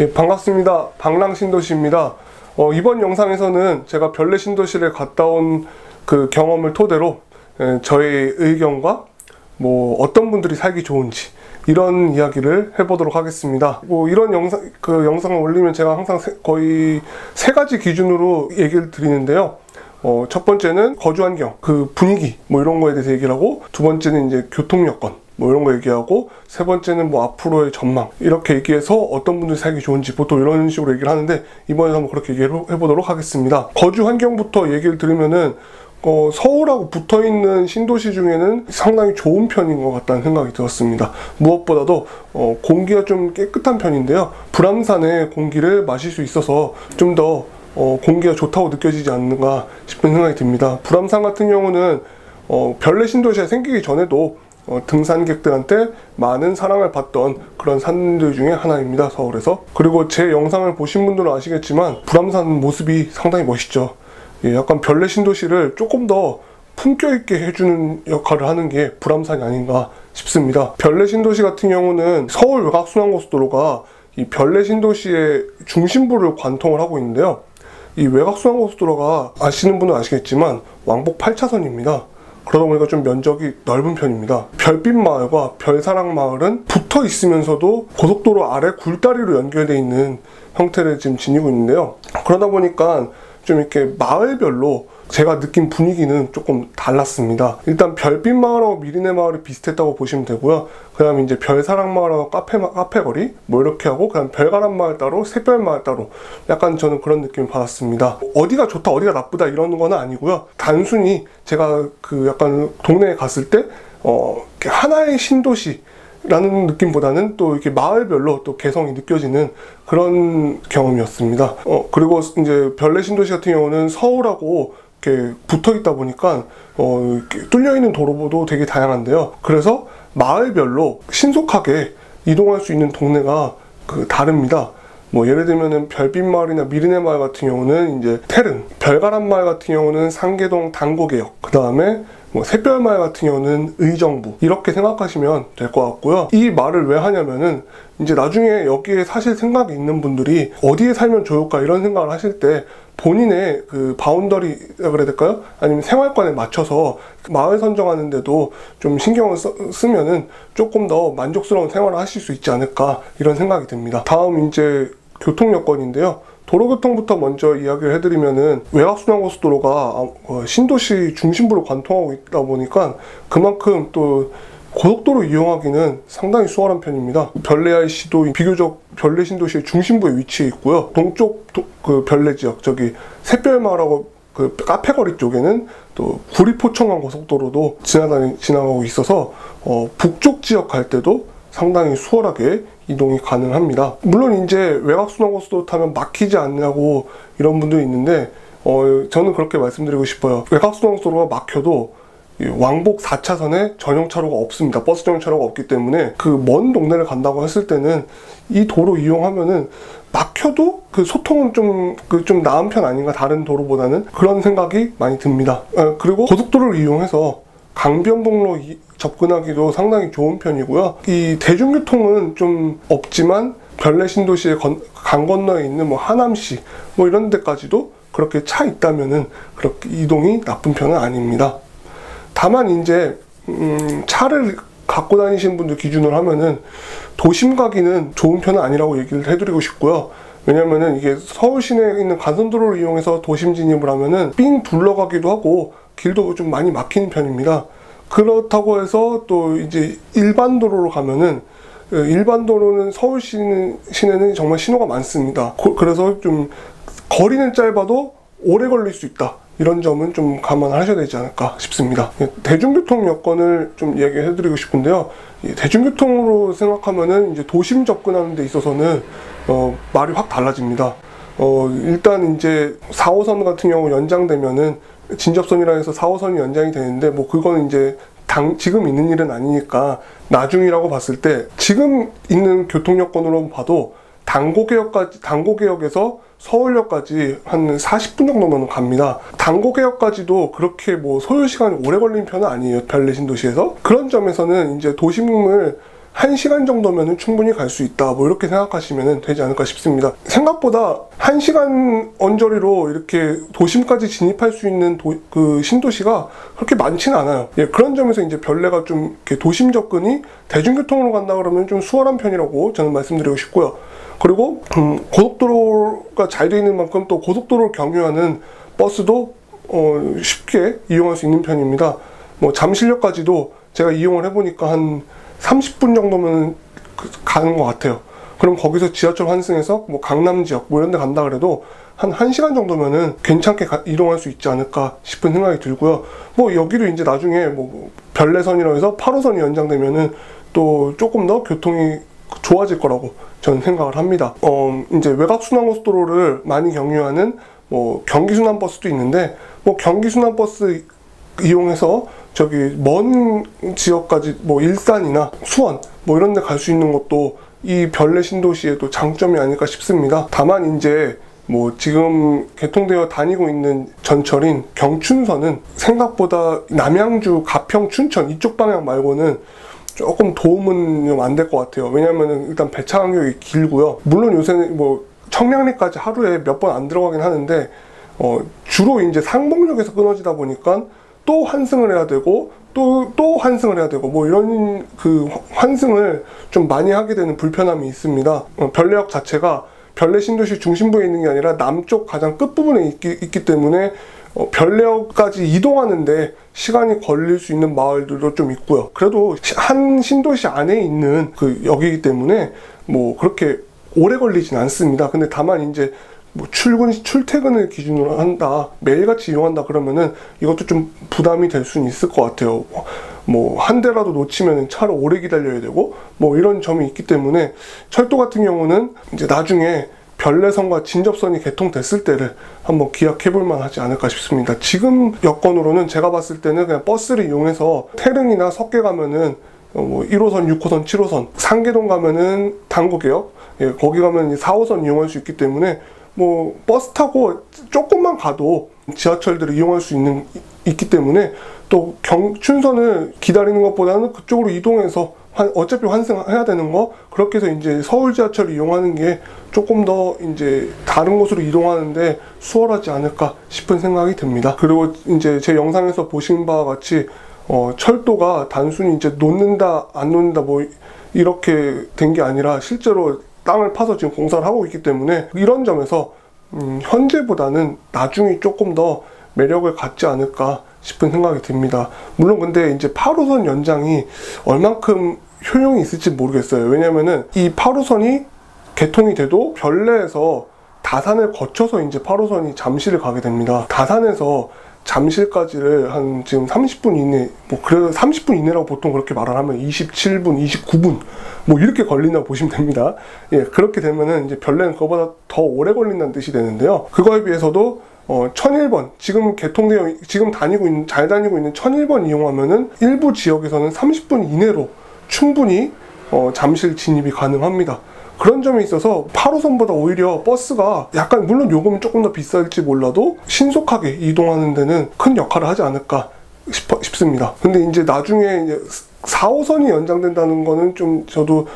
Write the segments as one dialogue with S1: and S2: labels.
S1: 예, 반갑습니다. 방랑신도시입니다. 이번 영상에서는 제가 별내신도시를 갔다 온 그 경험을 토대로 저의 의견과 어떤 분들이 살기 좋은지 이런 이야기를 해보도록 하겠습니다. 이런 영상을 올리면 제가 항상 거의 세 가지 기준으로 얘기를 드리는데요. 첫 번째는 거주 환경, 그 분위기 이런 거에 대해서 얘기를 하고, 두 번째는 이제 교통 여건 이런 거 얘기하고, 세 번째는 앞으로의 전망 이렇게 얘기해서 어떤 분들이 살기 좋은지 보통 이런 식으로 얘기를 하는데, 이번에 한번 그렇게 얘기를 해보도록 하겠습니다. 거주 환경부터 얘기를 드리면은 서울하고 붙어있는 신도시 중에는 상당히 좋은 편인 것 같다는 생각이 들었습니다. 무엇보다도 공기가 좀 깨끗한 편인데요, 불암산의 공기를 마실 수 있어서 좀 더 공기가 좋다고 느껴지지 않는가 싶은 생각이 듭니다. 불암산 같은 경우는 별내신도시가 생기기 전에도 등산객들한테 많은 사랑을 받던 그런 산들 중에 하나입니다, 서울에서. 그리고 제 영상을 보신 분들은 아시겠지만 불암산 모습이 상당히 멋있죠. 약간 별내신도시를 조금 더 품격 있게 해주는 역할을 하는 게 불암산이 아닌가 싶습니다. 별내신도시 같은 경우는 서울 외곽순환고속도로가 이 별내신도시의 중심부를 관통을 하고 있는데요, 이 외곽순환고속도로가 아시는 분은 아시겠지만 왕복 8차선입니다. 그러다 보니까 좀 면적이 넓은 편입니다. 별빛마을과 별사랑마을은 붙어 있으면서도 고속도로 아래 굴다리로 연결되어 있는 형태를 지금 지니고 있는데요, 그러다 보니까 좀 이렇게 마을별로 제가 느낀 분위기는 조금 달랐습니다. 일단 별빛마을하고 미리네마을이 비슷했다고 보시면 되고요. 그 다음에 이제 별사랑마을하고 카페거리 이렇게 하고, 그 다음 별가람마을 따로, 샛별마을 따로, 약간 저는 그런 느낌을 받았습니다. 어디가 좋다 어디가 나쁘다 이런 건 아니고요, 단순히 제가 약간 동네에 갔을 때 하나의 신도시 라는 느낌보다는 또 이렇게 마을별로 또 개성이 느껴지는 그런 경험이었습니다. 그리고 이제 별내신도시 같은 경우는 서울하고 이렇게 붙어 있다 보니까 이렇게 뚫려 있는 도로도 되게 다양한데요, 그래서 마을별로 신속하게 이동할 수 있는 동네가 다릅니다. 예를 들면은 별빛마을이나 미리네마을 같은 경우는 이제 태릉, 별가람마을 같은 경우는 상계동 당고개역, 그 다음에 샛별마을 같은 경우는 의정부, 이렇게 생각하시면 될 것 같고요. 이 말을 왜 하냐면은 이제 나중에 여기에 사실 생각이 있는 분들이 어디에 살면 좋을까 이런 생각을 하실 때 본인의 바운더리라 그래야 될까요? 아니면 생활관에 맞춰서 마을 선정하는데도 좀 신경을 쓰면은 조금 더 만족스러운 생활을 하실 수 있지 않을까 이런 생각이 듭니다. 다음 이제 교통 여건인데요. 도로교통부터 먼저 이야기를 해드리면은 외곽순환고속도로가 신도시 중심부를 관통하고 있다 보니까 그만큼 또 고속도로 이용하기는 상당히 수월한 편입니다. 별내IC도 비교적 별내신도시의 중심부에 위치해 있고요. 동쪽 별내지역, 샛별마을하고 카페거리 쪽에는 또 구리포청간 고속도로도 지나가고 있어서 북쪽 지역 갈 때도 상당히 수월하게 이동이 가능합니다. 물론 이제 외곽순환고속도로 타면 막히지 않냐고 이런 분들이 있는데 저는 그렇게 말씀드리고 싶어요. 외곽순환고속도로가 막혀도 왕복 4차선에 전용차로가 없습니다. 버스 전용차로가 없기 때문에 먼 동네를 간다고 했을 때는 이 도로 이용하면은 막혀도 소통은 좀 나은 편 아닌가, 다른 도로보다는, 그런 생각이 많이 듭니다. 그리고 고속도로를 이용해서 강변북로 접근하기도 상당히 좋은 편이고요. 이 대중교통은 좀 없지만 별내신도시의 강 건너에 있는 하남시 이런 데까지도 그렇게 차 있다면은 그렇게 이동이 나쁜 편은 아닙니다. 다만 이제 차를 갖고 다니시는 분들 기준으로 하면은 도심 가기는 좋은 편은 아니라고 얘기를 해드리고 싶고요. 왜냐면은 이게 서울 시내에 있는 간선도로를 이용해서 도심 진입을 하면은 삥 둘러가기도 하고 길도 좀 많이 막히는 편입니다. 그렇다고 해서 또 이제 일반 도로로 가면은, 일반 도로는 서울 시내는 정말 신호가 많습니다. 그래서 좀 거리는 짧아도 오래 걸릴 수 있다, 이런 점은 좀 감안하셔야 되지 않을까 싶습니다. 대중교통 여건을 좀 얘기해 드리고 싶은데요, 대중교통으로 생각하면은 이제 도심 접근하는 데 있어서는 말이 확 달라집니다. 일단 이제 4호선 같은 경우 연장되면은 진접선이라 해서 4호선이 연장이 되는데 그거는 이제 지금 있는 일은 아니니까 나중이라고 봤을 때, 지금 있는 교통 여건으로 봐도 당고개역에서 서울역까지 한 40분 정도면 갑니다. 당고개역까지도 그렇게 소요시간이 오래 걸리는 편은 아니에요, 별내신도시에서. 그런 점에서는 이제 도심을 1시간 정도면은 충분히 갈 수 있다, 뭐 이렇게 생각하시면 되지 않을까 싶습니다. 생각보다 1시간 언저리로 이렇게 도심까지 진입할 수 있는 그 신도시가 그렇게 많지는 않아요. 예, 그런 점에서 이제 별내가 좀 이렇게 도심 접근이 대중교통으로 간다 그러면 좀 수월한 편이라고 저는 말씀드리고 싶고요. 그리고 고속도로가 잘 되어 있는 만큼 또 고속도로를 경유하는 버스도 쉽게 이용할 수 있는 편입니다. 뭐 잠실역까지도 제가 이용을 해보니까 한 30분 정도면 가는 것 같아요. 그럼 거기서 지하철 환승해서 뭐 강남 지역 뭐 이런 데 간다 그래도 한 1시간 정도면은 괜찮게 이동할 수 있지 않을까 싶은 생각이 들고요. 뭐 여기도 이제 나중에 뭐 별내선이라고 해서 8호선이 연장되면은 또 조금 더 교통이 좋아질 거라고 저는 생각을 합니다. 이제 외곽순환고속도로를 많이 경유하는 뭐 경기순환버스도 있는데, 뭐 경기순환버스 이용해서 저기 먼 지역까지 뭐 일산이나 수원 뭐 이런 데 갈 수 있는 것도 이 별내 신도시의 또 장점이 아닐까 싶습니다. 다만 이제 뭐 지금 개통되어 다니고 있는 전철인 경춘선은 생각보다 남양주, 가평, 춘천 이쪽 방향 말고는 조금 도움은 좀 안 될 것 같아요. 왜냐면은 일단 배차 간격이 길고요. 물론 요새는 뭐 청량리까지 하루에 몇 번 안 들어가긴 하는데 주로 이제 상봉역에서 끊어지다 보니까 또 환승을 해야 되고 또 환승을 해야 되고 뭐 이런 그 환승을 좀 많이 하게 되는 불편함이 있습니다. 별내역 자체가 별내 신도시 중심부에 있는 게 아니라 남쪽 가장 끝부분에 있기 때문에 별내역까지 이동하는데 시간이 걸릴 수 있는 마을들도 좀 있고요. 그래도 한 신도시 안에 있는 그 역이기 때문에 뭐 그렇게 오래 걸리진 않습니다. 근데 다만 이제 뭐 출퇴근을 기준으로 한다, 매일같이 이용한다 그러면은 이것도 좀 부담이 될 수는 있을 것 같아요. 뭐 한 대라도 놓치면 차를 오래 기다려야 되고 뭐 이런 점이 있기 때문에 철도 같은 경우는 이제 나중에 별내선과 진접선이 개통됐을 때를 한번 기약해 볼 만하지 않을까 싶습니다. 지금 여건으로는 제가 봤을 때는 그냥 버스를 이용해서 태릉이나 석계 가면은 뭐 1호선, 6호선, 7호선, 상계동 가면은 당구개역, 예, 거기 가면 4호선 이용할 수 있기 때문에 뭐 버스 타고 조금만 가도 지하철들을 이용할 수 있기 때문에 또 경춘선을 기다리는 것보다는 그쪽으로 이동해서 어차피 환승해야 되는 거 그렇게 해서 이제 서울 지하철을 이용하는 게 조금 더 이제 다른 곳으로 이동하는데 수월하지 않을까 싶은 생각이 듭니다. 그리고 이제 제 영상에서 보신 바와 같이 철도가 단순히 이제 놓는다 안 놓는다 뭐 이렇게 된 게 아니라 실제로 땅을 파서 지금 공사를 하고 있기 때문에 이런 점에서 현재보다는 나중이 조금 더 매력을 갖지 않을까 싶은 생각이 듭니다. 물론 근데 이제 8호선 연장이 얼만큼 효용이 있을지 모르겠어요. 왜냐면은 이 8호선이 개통이 돼도 별내에서 다산을 거쳐서 이제 8호선이 잠실을 가게 됩니다. 다산에서 잠실까지를 한 지금 30분 이내, 뭐 그래도 30분 이내라고 보통 그렇게 말을 하면 27분, 29분 뭐 이렇게 걸린다고 보시면 됩니다. 예, 그렇게 되면은 이제 별내는 그거보다 더 오래 걸린다는 뜻이 되는데요. 그거에 비해서도 1001번 지금 잘 다니고 있는 1001번 이용하면은 일부 지역에서는 30분 이내로 충분히 잠실 진입이 가능합니다. 그런 점에 있어서 8호선보다 오히려 버스가 약간 물론 요금은 조금 더 비쌀지 몰라도 신속하게 이동하는 데는 큰 역할을 하지 않을까 싶습니다. 근데 이제 나중에 이제 4호선이 연장된다는 거는 좀 저도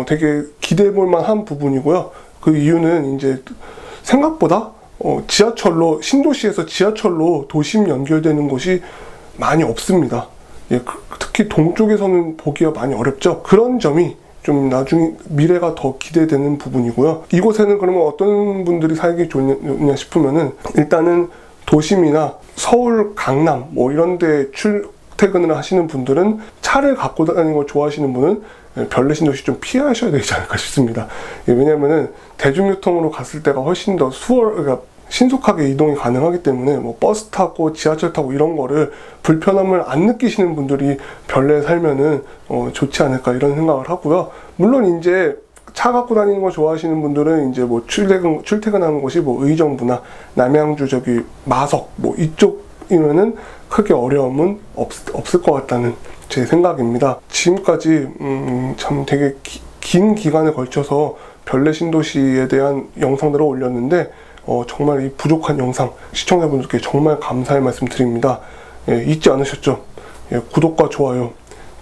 S1: 되게 기대해 볼 만한 부분이고요. 그 이유는 이제 생각보다 지하철로 신도시에서 지하철로 도심 연결되는 곳이 많이 없습니다. 예, 특히 동쪽에서는 보기가 많이 어렵죠. 그런 점이 좀 나중에 미래가 더 기대되는 부분이고요. 이곳에는 그러면 어떤 분들이 살기 좋냐 싶으면은 일단은 도심이나 서울, 강남 뭐 이런 데 출퇴근을 하시는 분들은 차를 갖고 다니는 걸 좋아하시는 분은 별내 신도시 좀 피하셔야 되지 않을까 싶습니다. 예, 왜냐면은 대중교통으로 갔을 때가 훨씬 더 그러니까 신속하게 이동이 가능하기 때문에 뭐 버스 타고 지하철 타고 이런 거를 불편함을 안 느끼시는 분들이 별내에 살면은 좋지 않을까 이런 생각을 하고요. 물론 이제 차 갖고 다니는 거 좋아하시는 분들은 이제 뭐 출퇴근하는 곳이 뭐 의정부나 남양주 저기 마석 뭐 이쪽이면은 크게 어려움은 없을 것 같다는 제 생각입니다. 지금까지 참 되게 긴 기간에 걸쳐서 별내 신도시에 대한 영상들을 올렸는데 정말 이 부족한 영상 시청자분들께 정말 감사의 말씀 드립니다. 예, 잊지 않으셨죠? 예, 구독과 좋아요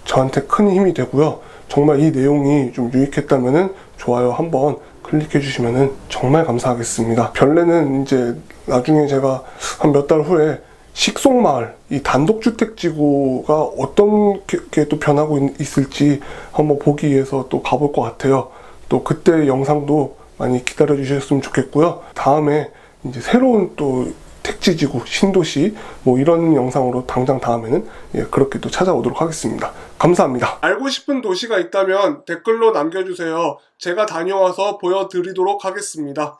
S1: 저한테 큰 힘이 되고요. 정말 이 내용이 좀 유익했다면은 좋아요 한번 클릭해 주시면은 정말 감사하겠습니다. 별내는 이제 나중에 제가 한 몇 달 후에 식송마을, 이 단독주택지구가 어떤 게 또 변하고 있을지 한번 보기 위해서 또 가볼 것 같아요. 또 그때 영상도 많이 기다려 주셨으면 좋겠고요. 다음에 이제 새로운 또 택지지구, 신도시 뭐 이런 영상으로 당장 다음에는 그렇게 또 찾아오도록 하겠습니다. 감사합니다. 알고 싶은 도시가 있다면 댓글로 남겨주세요. 제가 다녀와서 보여드리도록 하겠습니다.